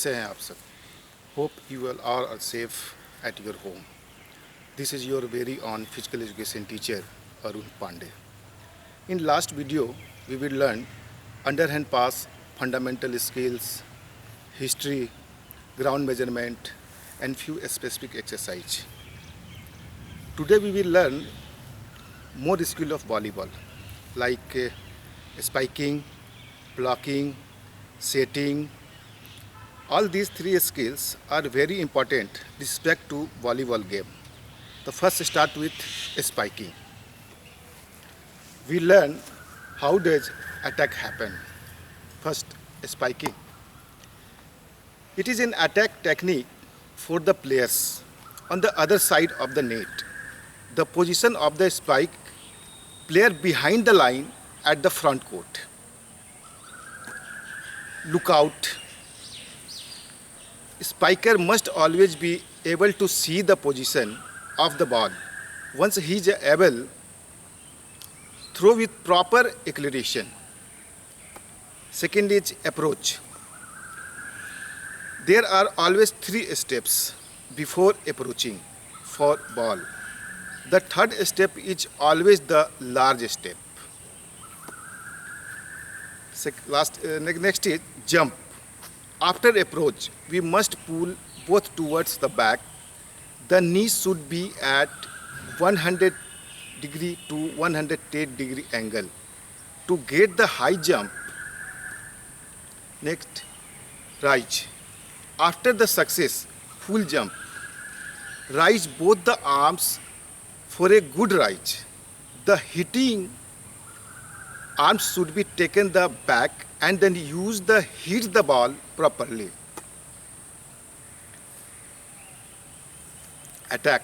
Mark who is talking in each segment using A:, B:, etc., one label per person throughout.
A: कैसे हैं आप सब? Hope you all are safe at your home. This is your very own physical education teacher Arun Pandey. In last video, we will learn underhand pass, fundamental skills, history, ground measurement, and few specific exercise. Today we will learn more skill of volleyball, like spiking, blocking, setting. All these three skills are very important with respect to volleyball game. The first start with spiking. We learn how does attack happen. First, spiking. It is an attack technique for the players on the other side of the net. The position of the spike player behind the line at the front court. Look out. Spiker must always be able to see the position of the ball. Once he is able, throw with proper acceleration. Second is approach. There are always 3 steps before approaching for ball. The third step is always the large step. Next is jump. After approach, we must pull both towards the back. The knees should be at 100 degree to 110 degree angle to get the high jump. Next, rise. After the success, full jump. Rise both the arms for a good rise. The hitting arms should be taken the back and then hit the ball properly. Attack.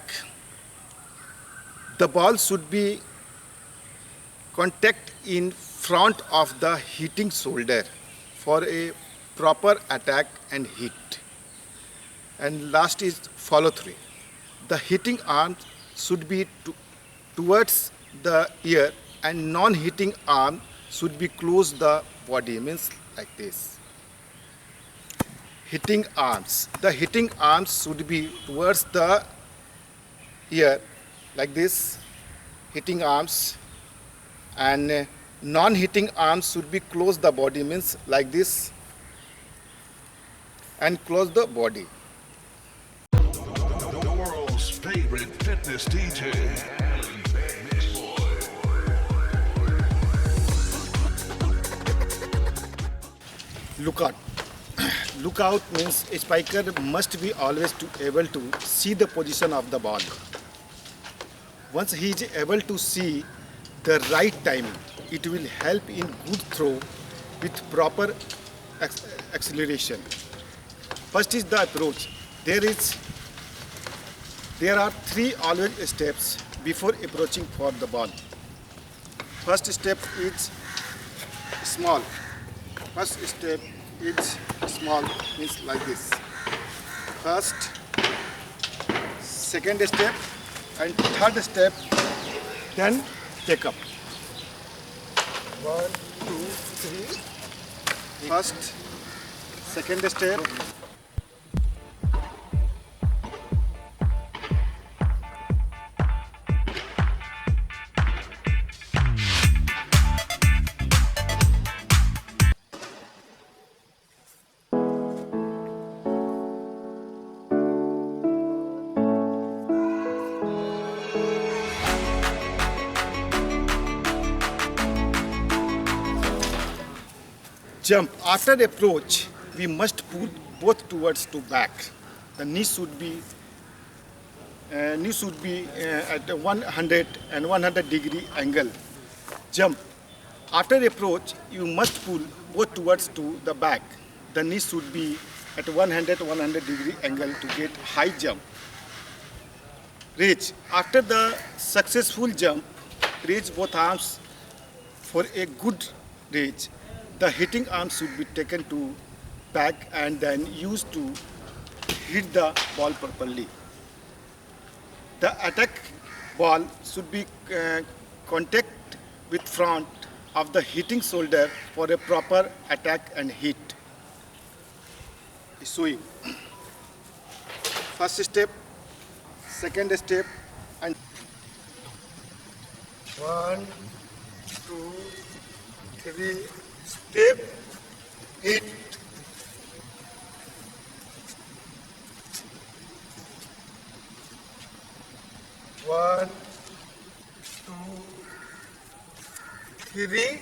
A: The ball should be contact in front of the hitting shoulder for a proper attack and hit. And last is follow through. The hitting arm should be towards the ear and non-hitting arm should be close the body, means like this. Hitting arms. The hitting arms should be towards the ear like this. Hitting arms, and non-hitting arms should be close the body, means like this, and close the body.
B: The world's favorite fitness DJ.
A: Look out. Look out means a spiker must be always able to see the position of the ball. Once he is able to see the right timing, it will help in good throw with proper acceleration. First is the approach. There are 3 always steps before approaching for the ball. First step is small. First step is small, means like this. First, second step, and third step, then take up. 1, 2, 3. First, second step. Jump. After approach, we must pull both towards to back. The knee should be at 100 and 100 degree angle. Jump. After approach, you must pull both towards to the back. The knee should be at 100 degree angle to get high jump. Reach. After the successful jump, raise both arms for a good reach. The hitting arm should be taken to back and then used to hit the ball properly. The attack ball should be contact with front of the hitting shoulder for a proper attack and hit. sewing. First step, second step, and 1, 2, 3, step, hit. One, two, three.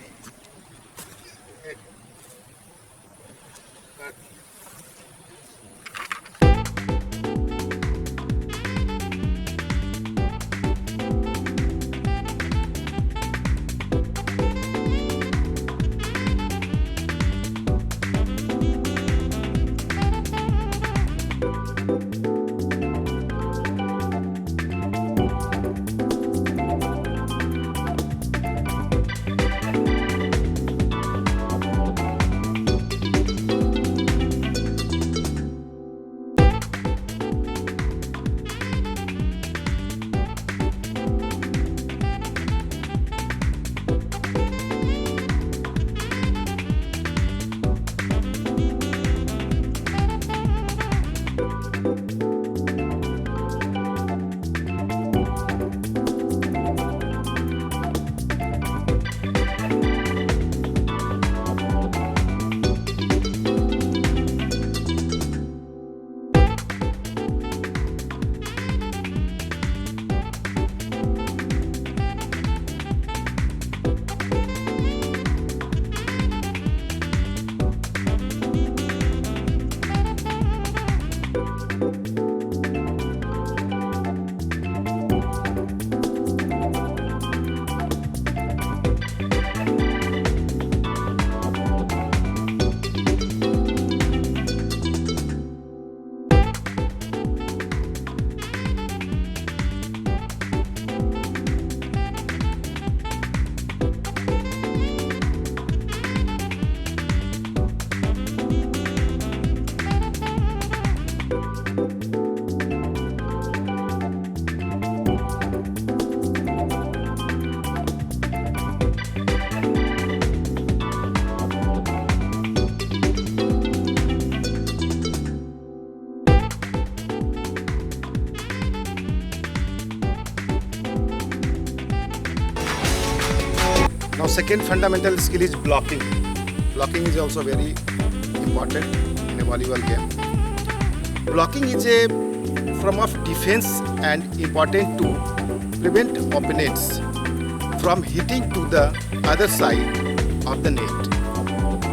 A: Now second fundamental skill is blocking. Blocking is also very important in a volleyball game. Blocking is a form of defense and important to prevent opponents from hitting to the other side of the net.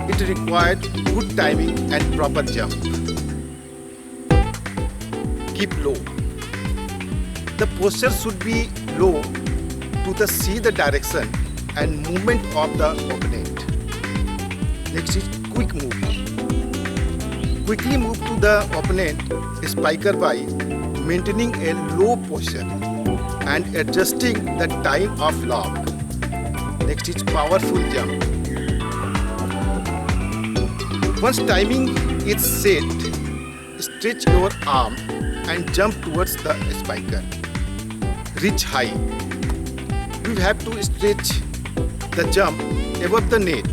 A: It required good timing and proper jump. Keep low. The posture should be low to see the direction and movement of the opponent. Next is quick move. Quickly move to the opponent spiker by maintaining a low posture and adjusting the time of lob. Next is powerful jump. Once timing is set, stretch your arm and jump towards the spiker. Reach high. You have to stretch the jump above the net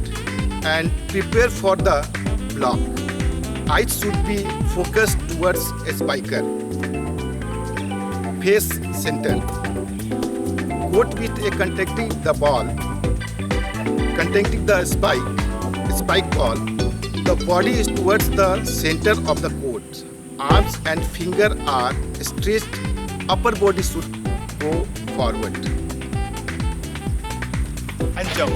A: and prepare for the block. Eyes should be focused towards a spiker. Face center. Court with a contacting the ball, contacting the spike ball. The body is towards the center of the court. Arms and finger are stretched. Upper body should go forward. And jump.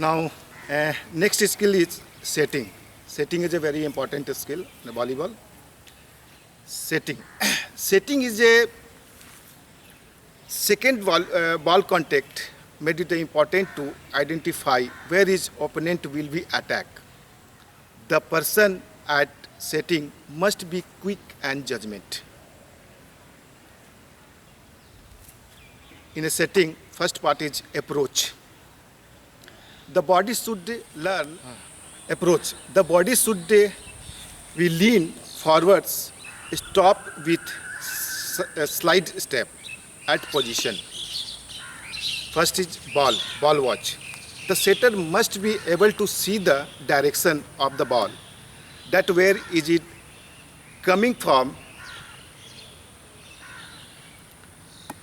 A: Now, next skill is setting. Setting is a very important skill in volleyball. Setting. Setting is a second ball contact made it important to identify where his opponent will be attacked. The person at setting must be quick and judgment. In a setting, first part is approach. The body should learn approach. The body should be lean forwards, stop with a slide step at position. First is ball watch. The setter must be able to see the direction of the ball. That where is it coming from.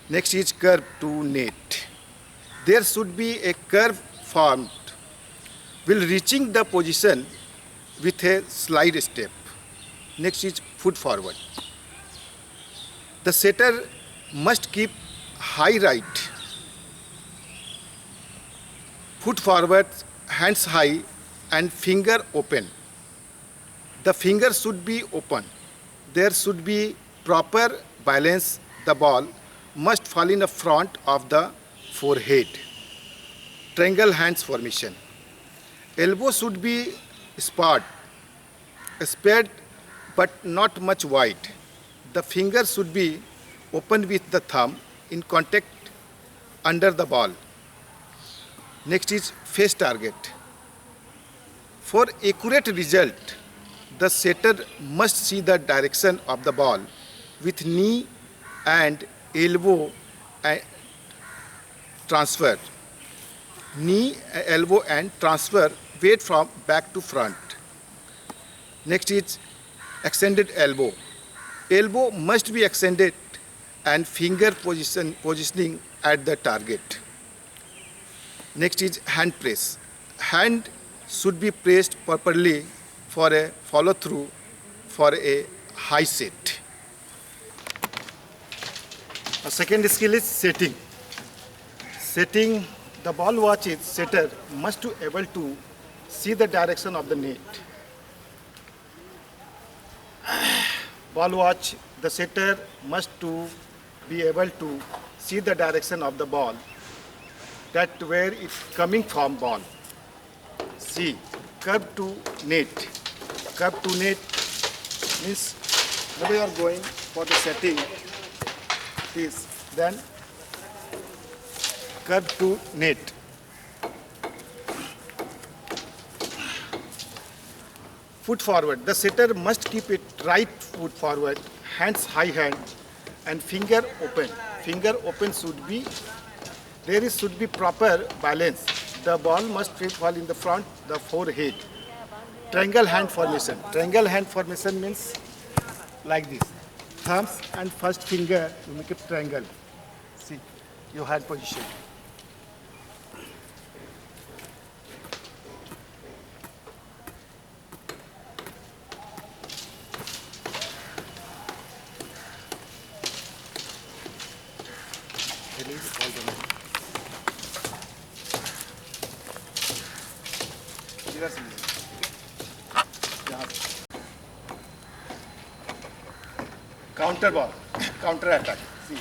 A: Next is curve to net. There should be a curve formed while reaching the position with a slide step. Next is foot forward. The setter must keep high right, foot forward, hands high and finger open. The finger should be open. There should be proper balance. The ball must fall in the front of the forehead. Triangle hands formation. Elbow should be sparred but not much wide. The finger should be open with the thumb in contact under the ball. Next is face target. For accurate result, the setter must see the direction of the ball with knee and elbow transfer. Knee, elbow and transfer weight from back to front. Next is extended elbow. Elbow must be extended and finger positioning at the target. Next is hand press. Hand should be pressed properly for a follow through for a high set. The second skill is setting. Setting, the ball watch is setter must be able to see the direction of the net. Ball watch, the setter must to be able to see the direction of the ball, that where it's coming from ball. See, curve to net. Curve to net means when you are going for the setting, this, then curve to net. Foot forward. The setter must keep it right foot forward, hands high hand, and finger open. Finger open should be, should be proper balance. The ball must fall in the front, the forehead. Triangle hand formation. Triangle hand formation means like this. Thumbs and first finger, you make a triangle. See, your hand position. Release all the money. Reverse release. यहाँ पे. Counter ball, counter attack. See.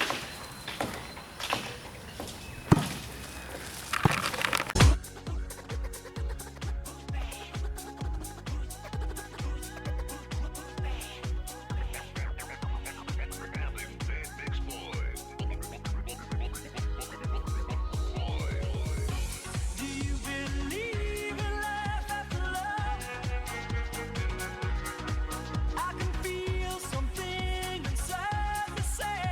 C: I can feel something inside me say,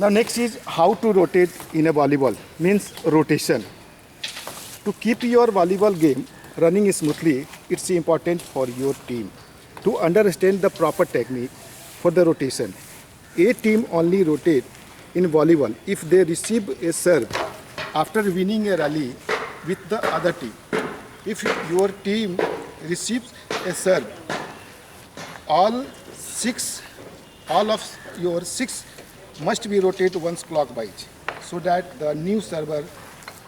A: Now next is how to rotate in a volleyball, means rotation. To keep your volleyball game running smoothly, it's important for your team to understand the proper technique for the rotation. A team only rotate in volleyball if they receive a serve after winning a rally with the other team. If your team receives a serve, all of your six must be rotated once clockwise so that the new server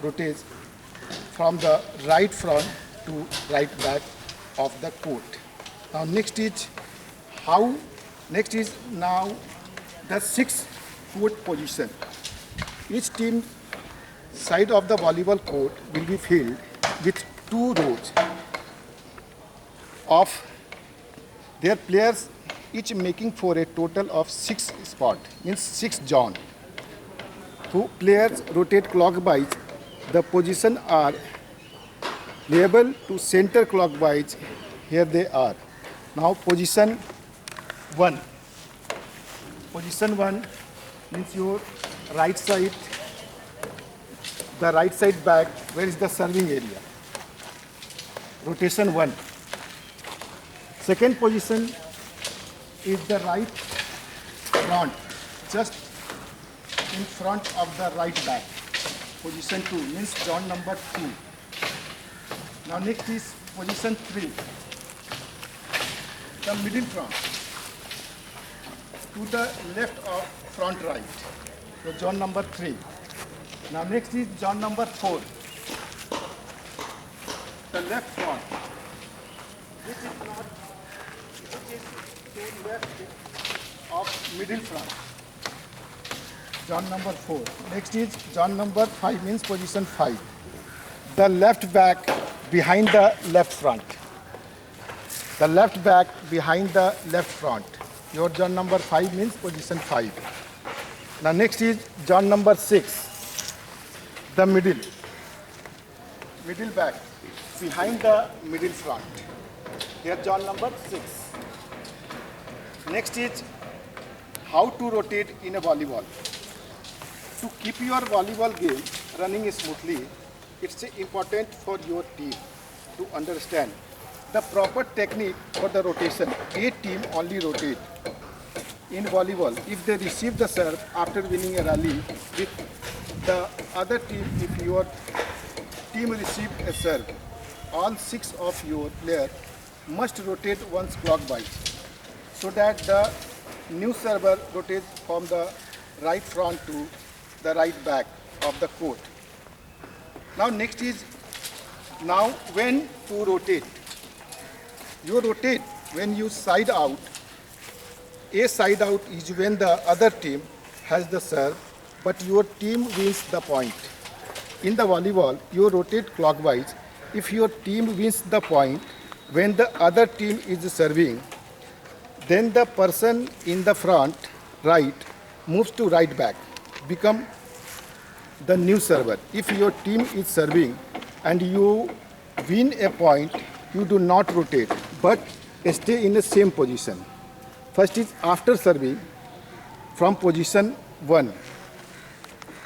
A: rotates from the right front to right back of the court. Now next is now the 6 court position. Each team side of the volleyball court will be filled with 2 rows of their players, each making for a total of 6 spots, means 6 zones. Two players rotate clockwise. The positions are labeled to center clockwise. Here they are. Now position 1. Position 1 means your right side, the right side back, where is the serving area. Rotation 1. Second position is the right front, just in front of the right back. Position 2 means zone number 2. Now next is position 3, the middle front, to the left of front right, so zone number 3. Now next is zone number 4, the left front, which is to left of middle front, zone number 4. Next is zone number 5, means position 5, the left back behind the left front. The left back behind the left front. Your zone number 5 means position 5. Now next is zone number 6, the middle back behind the middle front. Here zone number 6. Next is how to rotate in a volleyball. To keep your volleyball game running smoothly, it's important for your team to understand the proper technique for the rotation. A team only rotate in volleyball if they receive the serve after winning a rally with the other team. If your team received a serve, all 6 of your players must rotate once clockwise so that the new server rotates from the right front to the right back of the court. Now next is now when to rotate. You rotate when you side out. A side out is when the other team has the serve, but your team wins the point. In the volleyball, you rotate clockwise if your team wins the point when the other team is serving. Then the person in the front, right, moves to right back, become the new server. If your team is serving and you win a point, you do not rotate, but stay in the same position. First is after serving from position 1.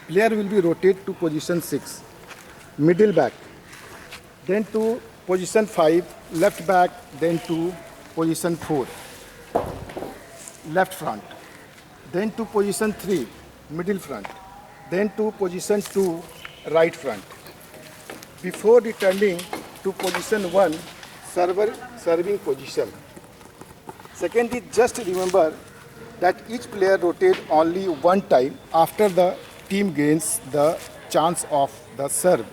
A: Player will be rotated to position 6, middle back, then to position 5, left back, then to position 4, left front, then to position 3, middle front, then to position 2, right front. Before returning to position 1, serving position. Second is just remember that each player rotates only one time after the team gains the chance of the serve.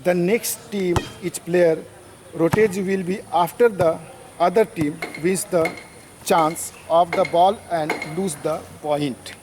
A: The next team, each player rotates will be after the other team wins the chance of the ball and lose the point.